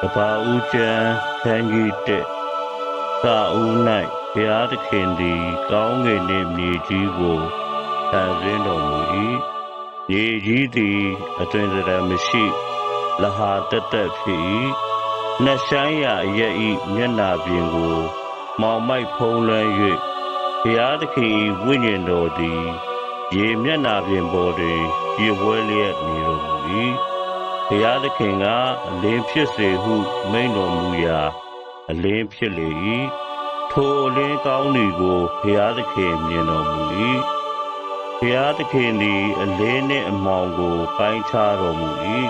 ကဘာဦးကျမ်းခန်းကြီးတက်စာဦး၌ဘုရားသခင်သည်ကောင်းကင်နှင့်မြေကြီးကိုဖန်ဆင်းတော်မူ၏မြေကြီးသည်အတွင်စရမရှိလဟာတက်တက်ဖြစ်၏နှဆိုင်ရာအရက်၏မျက်နာပြင်ကိုမောင်မိုက်ဖုံးလွှမ်း၍ဘုရားသခင်၏ဝိညာဉ်တော်သည်ရေမျက်နာပြင်ပေါ်တွင်ပြေပွဲလျက်နေတော်မူ၏ဘုရားသခင်ကအလင်းဖြစ်စေဟုမိန့်တော်မူရာအလင်းဖြစ်လေ၏ထိုအလင်းကောင်းသည်ကိုဘုရားသခင်မြင်တော်မူ၏ဘုရားသခင်သည်အလင်းနှင့်အမှောင်ကိုပိုင်းခြားတော်မူ၏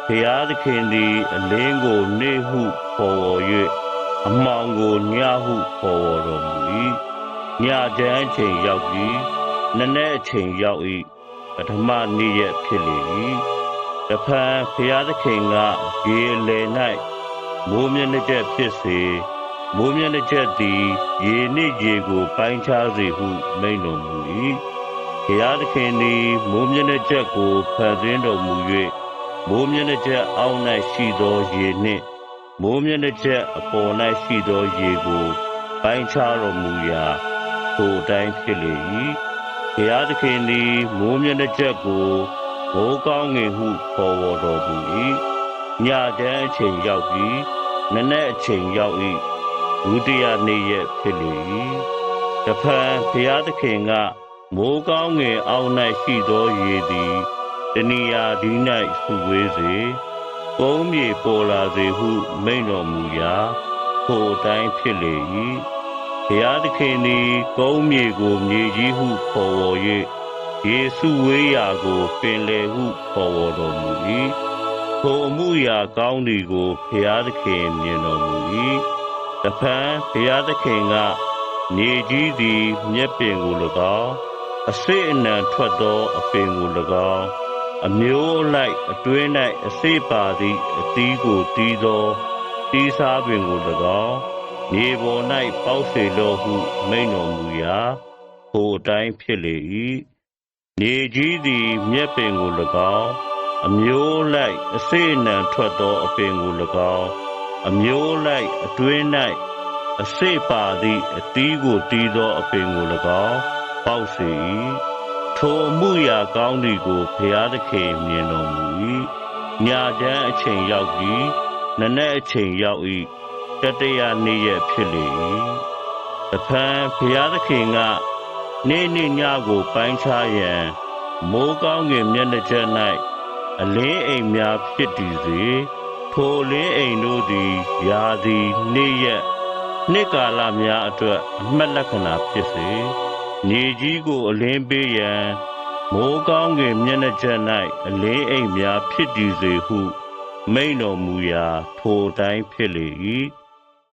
ဘုရားသခင်သည်အလင်းကိုနေ့ဟုခေါ်ဝေါ်၍အမှောင်ကိုညဟုခေါ်ဝေါ်တော်မူ၏ညချမ်းအချိန်ရောက်ပြီးနံနက်အချိန်ရောက်၏ပထမနေ့ရက်ဖြစ်လေ၏တဖန်ဘုရားသခင်ကရေလယ်၌မိုးမျက်နှာကျက်ဖြစ်စေမိုးမျက်နှာကျက်သည်ရေနှင့်ရေကိုပိုင်းခြားစေဟုမိန့်တော်မူ၏ဘုရားသခင်သည်မိုးမျက်နှာကျက်ကိုဖန်ဆင်းတော်မူ၍မိုးမျက်နှာကျက်အောက်၌ရှိသောရေနှင့်မိုးမျက်နှာကျက်အပေါ်၌ရှိသောရေကိုပိုင်းခြားတော်မူရာထိုအတိုင်းဖြစ်လေ၏ဘုရားသခင်သည်မိုးမျက်နှာကျက်ကိုမိုးကောင်းငင်ဟုခေါ်ဝေါ်တော်မူ၏ညချမ်းအချိန်ရောက်ပြီးနံနက်အချိန်ရောက်၏ဒုတိယနေ့ရက်ဖြစ်လေ၏တဖန်ဘုရားသခင်ကမိုးကောင်းငင်အောက်၌ရှိသောရေသည်တဏှာဒီ၌စုဝေးစေကုန်းမြေပေါ်လာစေဟုမိန့်တော်မူရာထိုအတိုင်းဖြစ်လေ၏ဘုရားသခင်သည်ကုန်းမြေကိုမြေကြီးဟုခေါ်ဝေါ်၍ယေစုဝေးရာကိုပင်လယ်ဟုခေါ်ဝေါ်တော်မူ၏ထိုအမှုရာကောင်းသည်ကိုဘုရားသခင်မြင်တော်မူ၏တဖန်ဘုရားသခင်ကမြေကြီးသည်မြက်ပင်ကို၎င်းအစိအနှံထွက်သောအပင်ကို၎င်းအမျိုးလိုက်အတွင်း၌အစိပါသည့်အသီးကိုတီးသောတီးစားပင်ကို၎င်းမြေပေါ်၌ပေါက်စေလောဟုမိန့်တော်မူရာထိုအတိုင်းဖြစ်လေ၏မြေကြီးသည်မြက်ပင်ကို၎င်းအမျိုးလိုက်အစိအနှံထွက်သောအပင်ကို၎င်းအမျိုးလိုက်အတွင်း၌အစိပါသည့်အသီးကိုတီးသောအပင်ကို၎င်းပေါက်စေ၏ထိုအမှုရာကောင်းသည်ကိုဘုရားသခင်မြင်တော်မူ၏ညချမ်းအချိန်ရောက်ပြီးနံနက်အချိန်ရောက်၏တတိယနေ့ရက်ဖြစ်လေ၏တဖန်ဘုရားသခင်ကနေ့နှင့်ညကိုပိုင်းခြားရန်မိုးကောင်းကင်မျက်နှာကျက်၌အလင်းအိမ်များဖြစ်တည်စေထိုအလင်းအိမ်တို့သည်ရာသီနေ့ရက်နှစ်ကာလများအတွက်အမှတ်လက္ခဏာဖြစ်စေမြေကြီးကိုအလင်းပေးရန်မိုးကောင်းကင်မျက်နှာကျက်၌အလင်းအိမ်များဖြစ်တည်စေဟုမိန့်တော်မူရာထိုအတိုင်းဖြစ်လေ၏